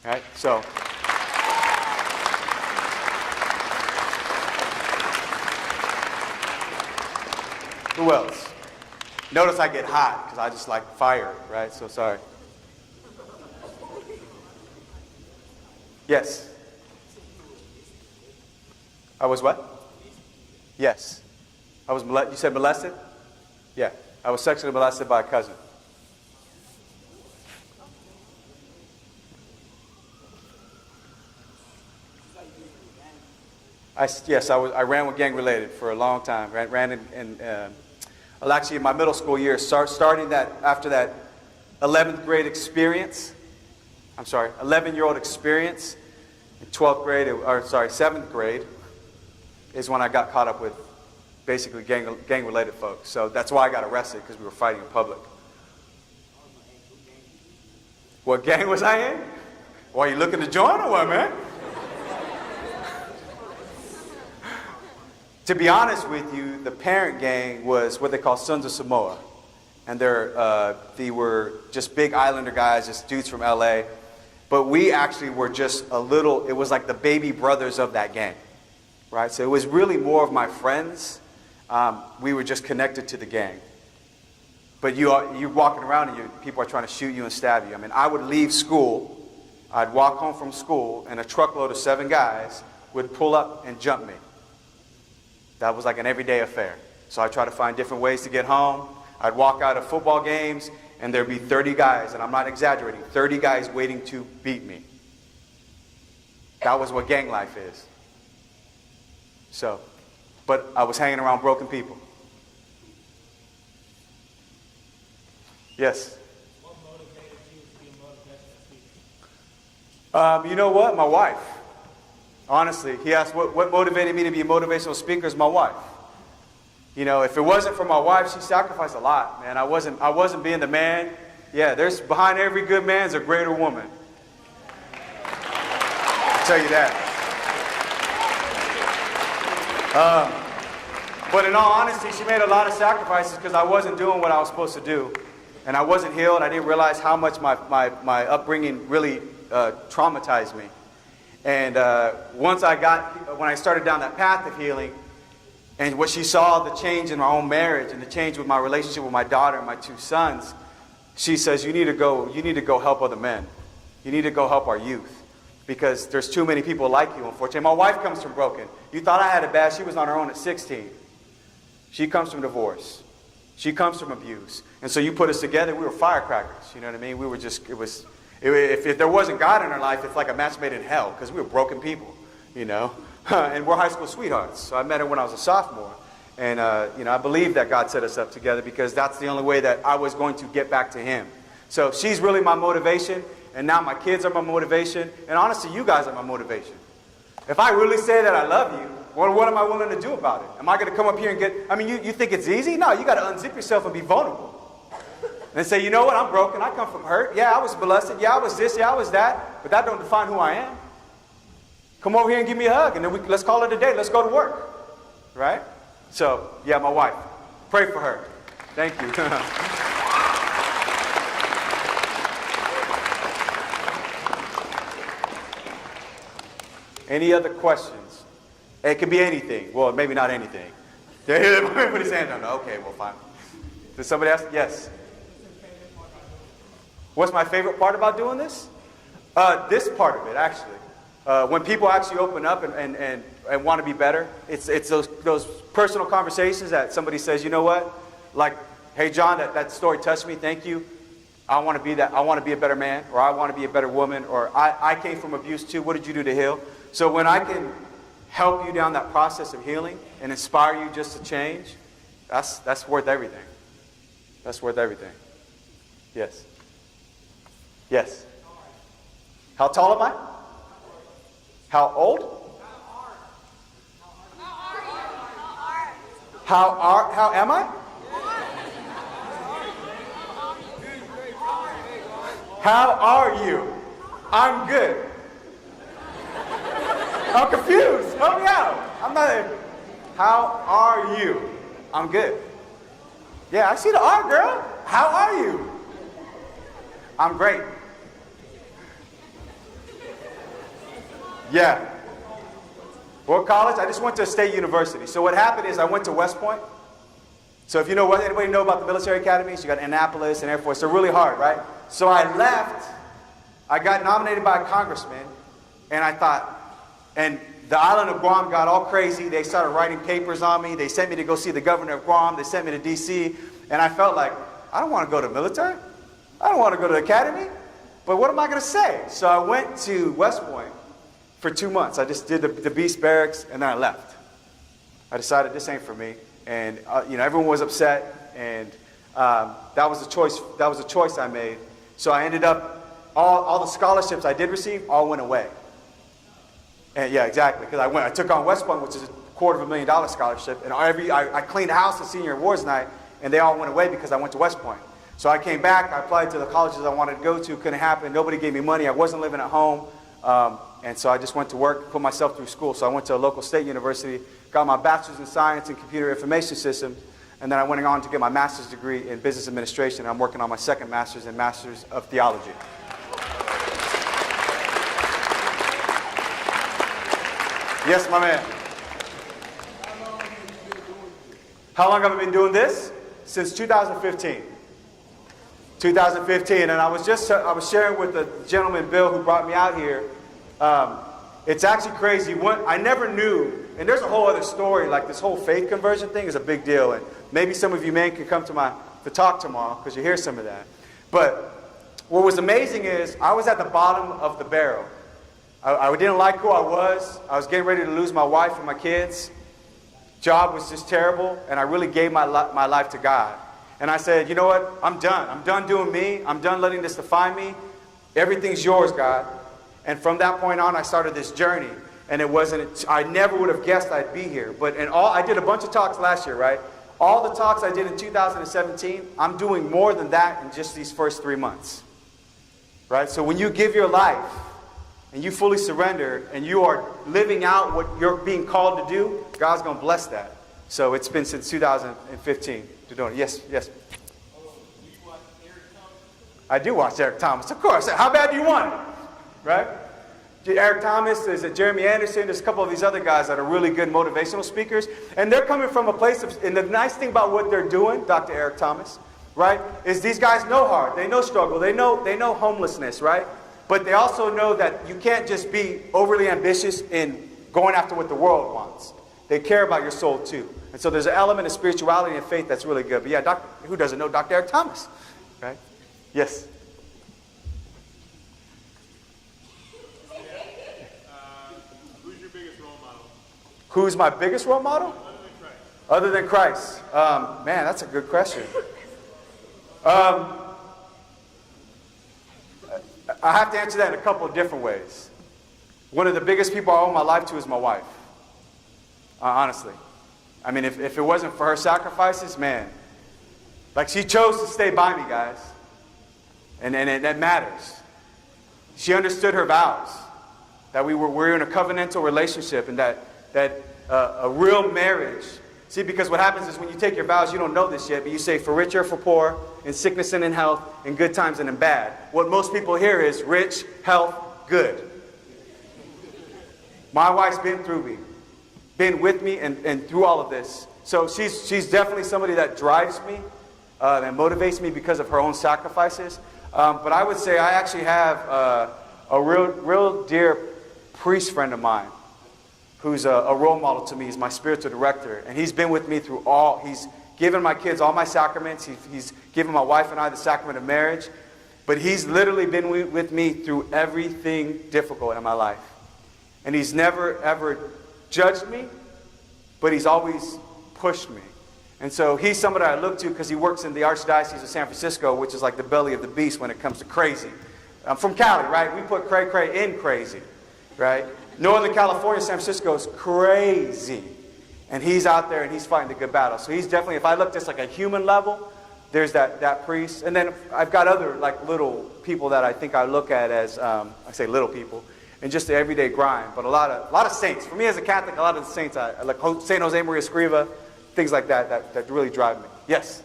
All right? So, who else? Notice I get hot because I just like fire, right? So sorry. Yes. I was what? Yes. I was molested. You said molested? Yeah. I was sexually molested by a cousin. Yes, I ran with gang related for a long time. Ran well, actually, in my middle school years, starting that after that 11th grade experience. I'm sorry, 11-year-old experience in 12th grade, or sorry, 7th grade, is when I got caught up with basically gang-related folks. So that's why I got arrested, because we were fighting in public. What gang was I in? Why, you looking to join or what, man? To be honest with you, the parent gang was what they call Sons of Samoa. And they were just big islander guys, just dudes from LA. But we actually were just a little, it was like the baby brothers of that gang. Right? So it was really more of my friends. We were just connected to the gang. But you're walking around and people are trying to shoot you and stab you. I mean, I would leave school, I'd walk home from school, and a truckload of 7 guys would pull up and jump me. That was like an everyday affair. So I tried to find different ways to get home. I'd walk out of football games, and there'd be 30 guys, and I'm not exaggerating, 30 guys waiting to beat me. That was what gang life is. So, but I was hanging around broken people. Yes? What motivated you to be a motivational speaker? You know what? My wife. Honestly, he asked what motivated me to be a motivational speaker is my wife. You know, if it wasn't for my wife, she sacrificed a lot, man. I wasn't being the man. Yeah, there's behind every good man's a greater woman. I'll tell you that. But in all honesty, she made a lot of sacrifices because I wasn't doing what I was supposed to do. And I wasn't healed. I didn't realize how much my upbringing really traumatized me. And when I started down that path of healing, and what she saw, the change in my own marriage and the change with my relationship with my daughter and my 2 sons, she says, you need to go help other men. You need to go help our youth. Because there's too many people like you, unfortunately. My wife comes from broken. You thought I had it bad. She was on her own at 16. She comes from divorce. She comes from abuse. And so you put us together, we were firecrackers. You know what I mean? We were just, if there wasn't God in our life, it's like a match made in hell, because we were broken people, you know. And we're high school sweethearts. So I met her when I was a sophomore. And, I believe that God set us up together because that's the only way that I was going to get back to Him. So she's really my motivation. And now my kids are my motivation. And honestly, you guys are my motivation. If I really say that I love you, what am I willing to do about it? Am I going to come up here and you think it's easy? No, you got to unzip yourself and be vulnerable. And say, you know what, I'm broken. I come from hurt. Yeah, I was molested. Yeah, I was this. Yeah, I was that. But that don't define who I am. Come over here and give me a hug, and then let's call it a day. Let's go to work. Right? So, yeah, my wife. Pray for her. Thank you. Any other questions? It could be anything. Well, maybe not anything. Put his hand down. Okay, well, fine. Did somebody ask? Yes. What's my favorite part about doing this? This part of it, actually. When people actually open up and want to be better, it's those personal conversations that somebody says, you know what? Like, hey, John, that story touched me. Thank you. I want to be that. I want to be a better man, or I want to be a better woman, or I came from abuse too. What did you do to heal? So when I can help you down that process of healing and inspire you just to change, that's worth everything. That's worth everything. Yes. Yes. How tall am I? How old? How am I? How are you? I'm good. I'm confused. Help me out. I'm not. How are you? I'm good. Yeah, I see the R, girl. How are you? I'm great. Yeah. What college? I just went to a state university. So what happened is I went to West Point. So if you know what, anybody know about the military academies? You got Annapolis and Air Force. They're really hard, right? So I left. I got nominated by a congressman, and I thought, and the island of Guam got all crazy. They started writing papers on me. They sent me to go see the governor of Guam. They sent me to D.C., and I felt like, I don't want to go to the military. I don't want to go to the academy. But what am I going to say? So I went to West Point for 2 months. I just did the Beast Barracks, and then I left. I decided this ain't for me. And everyone was upset, and that was a choice. That was a choice I made. So I ended up all the scholarships I did receive all went away. And yeah, exactly. Because I took on West Point, which is a $250,000 scholarship, and I cleaned the house at senior awards night, and they all went away because I went to West Point. So I came back. I applied to the colleges I wanted to go to. Couldn't happen. Nobody gave me money. I wasn't living at home, and so I just went to work, put myself through school. So I went to a local state university, got my bachelor's in science and computer information systems, and then I went on to get my master's degree in business administration. I'm working on my second master's and master's of theology. Yes, my man. How long have I been doing this? Since 2015. 2015, and I was sharing with the gentleman, Bill, who brought me out here. It's actually crazy. I never knew, and there's a whole other story, like this whole faith conversion thing is a big deal, and maybe some of you men can come to the talk tomorrow, because you hear some of that. But what was amazing is, I was at the bottom of the barrel. I didn't like who I was. I was getting ready to lose my wife and my kids. Job was just terrible, and I really gave my life to God. And I said, you know what? I'm done. I'm done doing me. I'm done letting this define me. Everything's yours, God. And from that point on, I started this journey. And I never would have guessed I'd be here. But I did a bunch of talks last year, right? All the talks I did in 2017, I'm doing more than that in just these first 3 months. Right? So when you give your life, and you fully surrender, and you are living out what you're being called to do, God's going to bless that. So it's been since 2015 to doing it. Yes. Do you watch Eric Thomas? I do watch Eric Thomas, of course. How bad do you want it? Right? Eric Thomas, there's Jeremy Anderson, there's a couple of these other guys that are really good motivational speakers. And they're coming from a place of, and the nice thing about what they're doing, Dr. Eric Thomas, right, is these guys know hard. They know struggle. They know homelessness, right? But they also know that you can't just be overly ambitious in going after what the world wants. They care about your soul too. And so there's an element of spirituality and faith that's really good. But yeah, who doesn't know Dr. Eric Thomas? Right? Yes. Who's your biggest role model? Who's my biggest role model? Other than Christ. Man, that's a good question. I have to answer that in a couple of different ways. One of the biggest people I owe my life to is my wife. Honestly. I mean, if it wasn't for her sacrifices, man. Like, she chose to stay by me, guys. And that matters. She understood her vows. That we're in a covenantal relationship, and that a real marriage. See, because what happens is when you take your vows, you don't know this yet, but you say for rich or for poor, in sickness and in health, in good times and in bad. What most people hear is rich, health, good. My wife's been through me, been with me and through all of this. So she's definitely somebody that drives me and motivates me because of her own sacrifices. But I would say I actually have a real dear priest friend of mine who's a role model to me. He's my spiritual director. And he's been with me through he's given my kids all my sacraments. He's given my wife and I the sacrament of marriage. But he's literally been with me through everything difficult in my life. And he's never, ever judged me, but he's always pushed me. And so he's somebody I look to because he works in the Archdiocese of San Francisco, which is like the belly of the beast when it comes to crazy. I'm from Cali, right? We put cray-cray in crazy, right? Northern California, San Francisco is crazy. And he's out there and he's fighting the good battle. So he's definitely, if I look just like a human level, there's that priest. And then I've got other like little people that I think I look at as, I say little people, and just the everyday grind. But a lot of saints. For me as a Catholic, a lot of the saints, I like St. Jose Maria Escriva, things like that really drive me. Yes?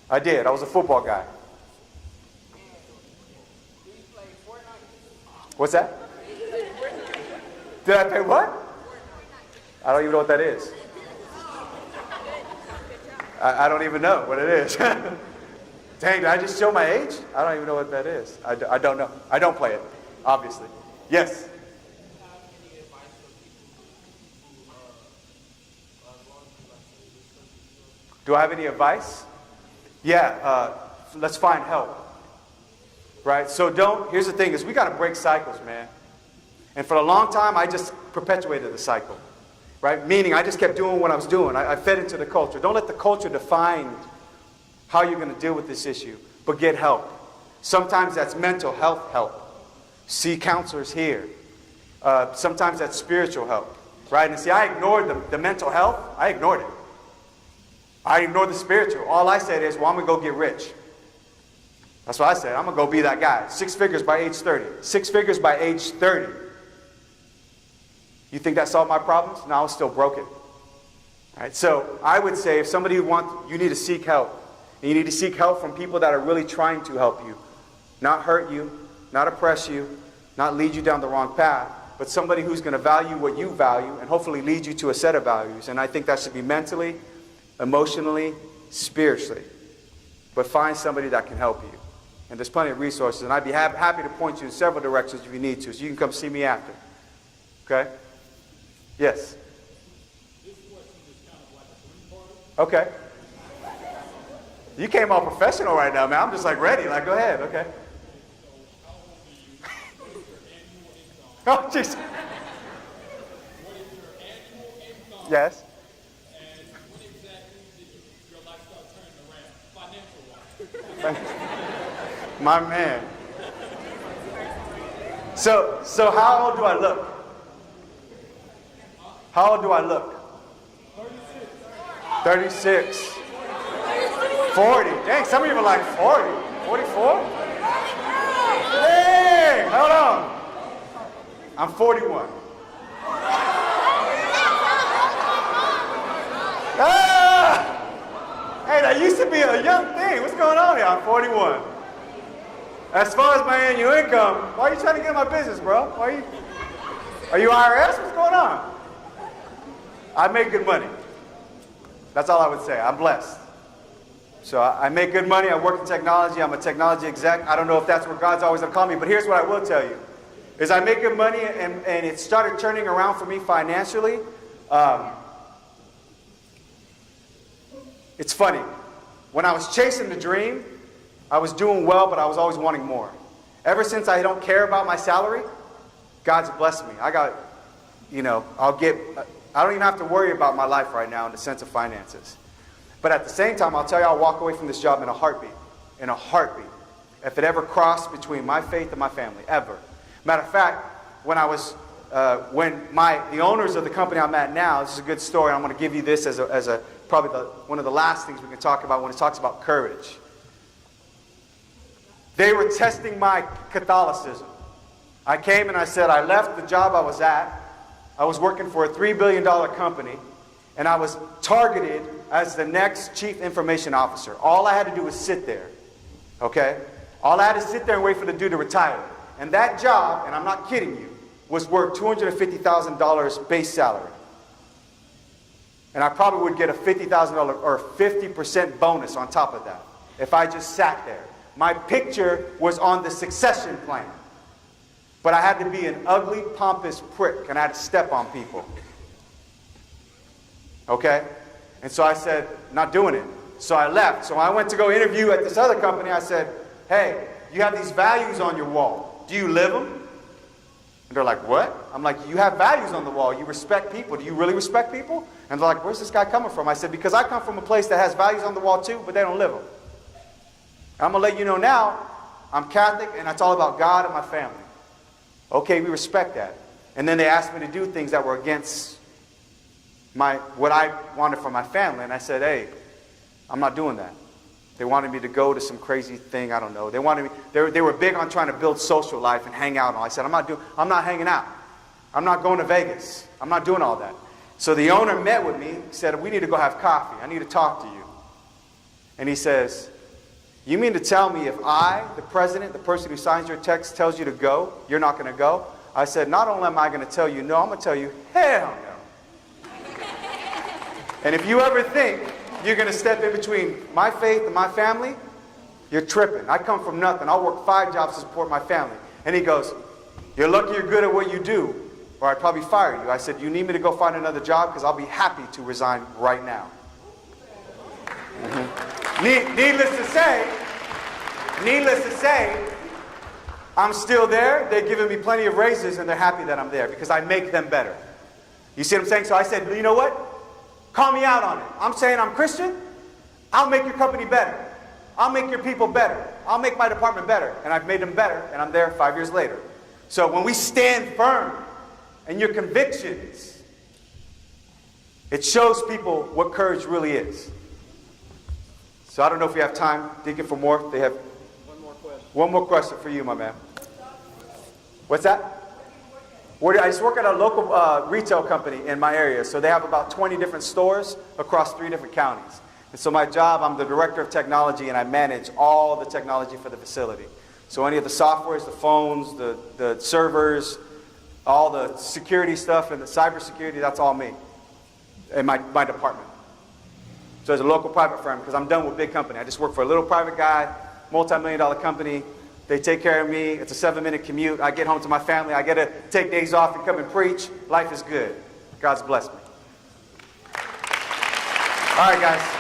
I did. I was a football guy. What's that? Did I play what? I don't even know what that is. I don't even know what it is. Dang, did I just show my age? I don't even know what that is. I don't know. I don't play it, obviously. Yes? Do I have any advice? Yeah, let's find help. Right? So here's the thing is we got to break cycles, man. And for a long time, I just perpetuated the cycle. Right? Meaning I just kept doing what I was doing. I fed into the culture. Don't let the culture define how you're going to deal with this issue, but get help. Sometimes that's mental health help. See counselors here. Sometimes that's spiritual help. Right? And see, I ignored the mental health. I ignored it. I ignored the spiritual. All I said is, well, I'm going to go get rich. That's what I said. I'm going to go be that guy. 6 figures by age 30. 6 figures by age 30. You think that solved my problems? No, I was still broken. All right, so I would say if somebody you need to seek help. And you need to seek help from people that are really trying to help you. Not hurt you, not oppress you, not lead you down the wrong path, but somebody who's going to value what you value and hopefully lead you to a set of values. And I think that should be mentally, emotionally, spiritually. But find somebody that can help you. And there's plenty of resources. And I'd be happy to point you in several directions if you need to. So you can come see me after. Okay? Yes? This question is kind of like a three-parter. Okay. You came all professional right now, man. I'm just like ready. Like, go ahead. Okay. So how old are you? What is your annual income? Oh, jeez. What is your annual income? Yes. And when exactly did your life start turning around, financial-wise? My man. So how old do I look? How old do I look? 36. 40. Dang, some of you are like 40. 44? Hey, hold on. I'm 41. Ah! Hey, that used to be a young thing. What's going on here? I'm 41. As far as my annual income, why are you trying to get in my business, bro? Are you IRS? What's going on? I make good money. That's all I would say. I'm blessed. So I make good money. I work in technology. I'm a technology exec. I don't know if that's where God's always going to call me, but here's what I will tell you. Is I make good money, and it started turning around for me financially. It's funny. When I was chasing the dream, I was doing well, but I was always wanting more. Ever since I don't care about my salary, God's blessed me. I got, I don't even have to worry about my life right now in the sense of finances. But at the same time, I'll tell you, I'll walk away from this job in a heartbeat. In a heartbeat. If it ever crossed between my faith and my family, ever. Matter of fact, when the owners of the company I'm at now, this is a good story. I'm going to give you this as probably one of the last things we can talk about when it talks about courage. They were testing my Catholicism. I came and I said, I left the job I was at. I was working for a $3 billion company, and I was targeted as the next chief information officer. All I had to do was sit there, okay? All I had to sit there and wait for the dude to retire. And that job, and I'm not kidding you, was worth $250,000 base salary. And I probably would get a $50,000 or 50% bonus on top of that if I just sat there. My picture was on the succession plan. But I had to be an ugly, pompous prick, and I had to step on people. Okay? And so I said, not doing it. So I left. So I went to go interview at this other company. I said, hey, you have these values on your wall. Do you live them? And they're like, what? I'm like, you have values on the wall. You respect people. Do you really respect people? And they're like, where's this guy coming from? I said, because I come from a place that has values on the wall too, but they don't live them. I'm going to let you know now, I'm Catholic, and it's all about God and my family. Okay, we respect that. And then they asked me to do things that were against what I wanted for my family. And I said, hey, I'm not doing that. They wanted me to go to some crazy thing, I don't know. They were big on trying to build social life and hang out. And all. I said, I'm not hanging out. I'm not going to Vegas. I'm not doing all that. So the owner met with me, said, we need to go have coffee. I need to talk to you. And he says, You mean to tell me if I, the president, the person who signs your text, tells you to go, you're not going to go? I said, not only am I going to tell you no, I'm going to tell you, hell no. And if you ever think you're going to step in between my faith and my family, you're tripping. I come from nothing. I'll work 5 jobs to support my family. And he goes, you're lucky you're good at what you do, or I'd probably fire you. I said, you need me to go find another job? Because I'll be happy to resign right now. Needless to say, I'm still there. They're giving me plenty of raises, and they're happy that I'm there because I make them better. You see what I'm saying? So I said, you know what? Call me out on it. I'm saying I'm Christian. I'll make your company better. I'll make your people better. I'll make my department better. And I've made them better, and I'm there 5 years later. So when we stand firm in your convictions, it shows people what courage really is. So I don't know if we have time, Deacon, for more. They have one more question for you, my man. What's that? I just work at a local retail company in my area. So they have about 20 different stores across 3 different counties. And so my job, I'm the director of technology, and I manage all the technology for the facility. So any of the softwares, the phones, the servers, all the security stuff and the cybersecurity, that's all me in my department. So as a local private firm, because I'm done with big company. I just work for a little private guy, multi-million-dollar company. They take care of me. It's a 7-minute commute. I get home to my family. I get to take days off and come and preach. Life is good. God's blessed me. All right, guys.